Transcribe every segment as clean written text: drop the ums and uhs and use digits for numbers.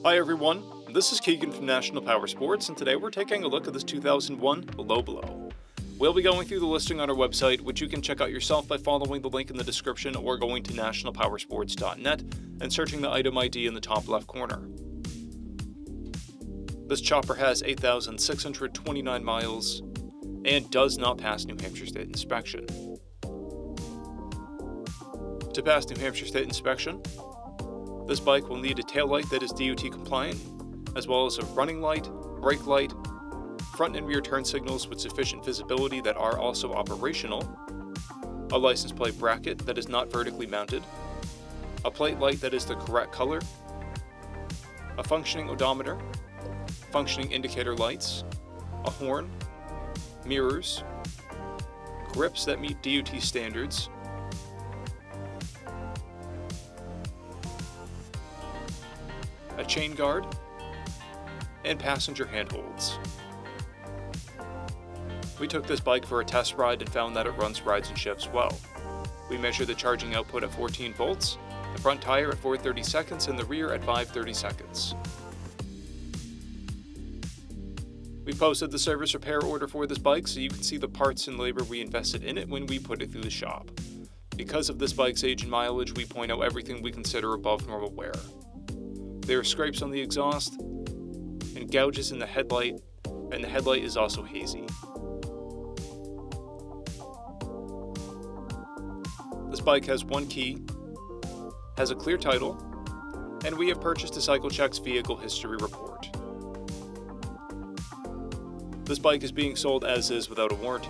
Hi everyone, this is Keegan from National Powersports, and today we're taking a look at this 2001 Below. We'll be going through the listing on our website, which you can check out yourself by following the link in the description or going to nationalpowersports.net and searching the item ID in the top left corner. This chopper has 8,629 miles and does not pass New Hampshire State inspection. To pass New Hampshire State inspection, this bike will need a taillight that is DOT compliant, as well as a running light, brake light, front and rear turn signals with sufficient visibility that are also operational, a license plate bracket that is not vertically mounted, a plate light that is the correct color, a functioning odometer, functioning indicator lights, a horn, mirrors, grips that meet DOT standards, a chain guard, and passenger handholds. We took this bike for a test ride and found that it runs, rides, and shifts well. We measured the charging output at 14 volts, the front tire at 430 seconds, and the rear at 530 seconds. We posted the service repair order for this bike so you can see the parts and labor we invested in it when we put it through the shop. Because of this bike's age and mileage, we point out everything we consider above normal wear. There are scrapes on the exhaust and gouges in the headlight, and the headlight is also hazy. This bike has one key, has a clear title, and we have purchased a CycleCheck's vehicle history report. This bike is being sold as is without a warranty.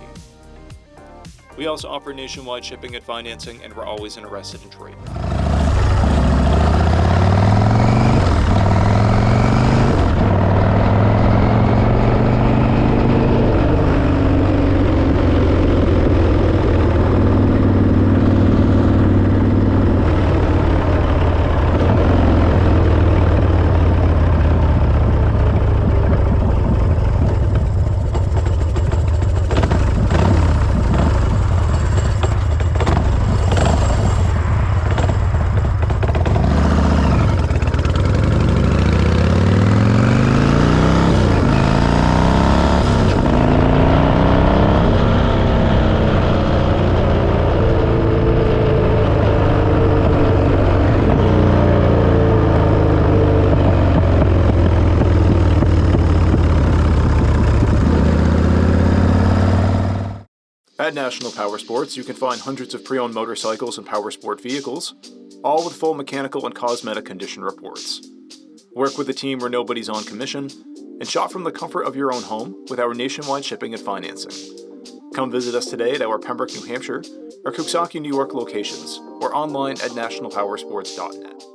We also offer nationwide shipping and financing, and we're always interested in trading. At National Powersports, you can find hundreds of pre-owned motorcycles and powersport vehicles, all with full mechanical and cosmetic condition reports. Work with a team where nobody's on commission, and shop from the comfort of your own home with our nationwide shipping and financing. Come visit us today at our Pembroke, New Hampshire, or Coxsackie, New York locations, or online at nationalpowersports.net.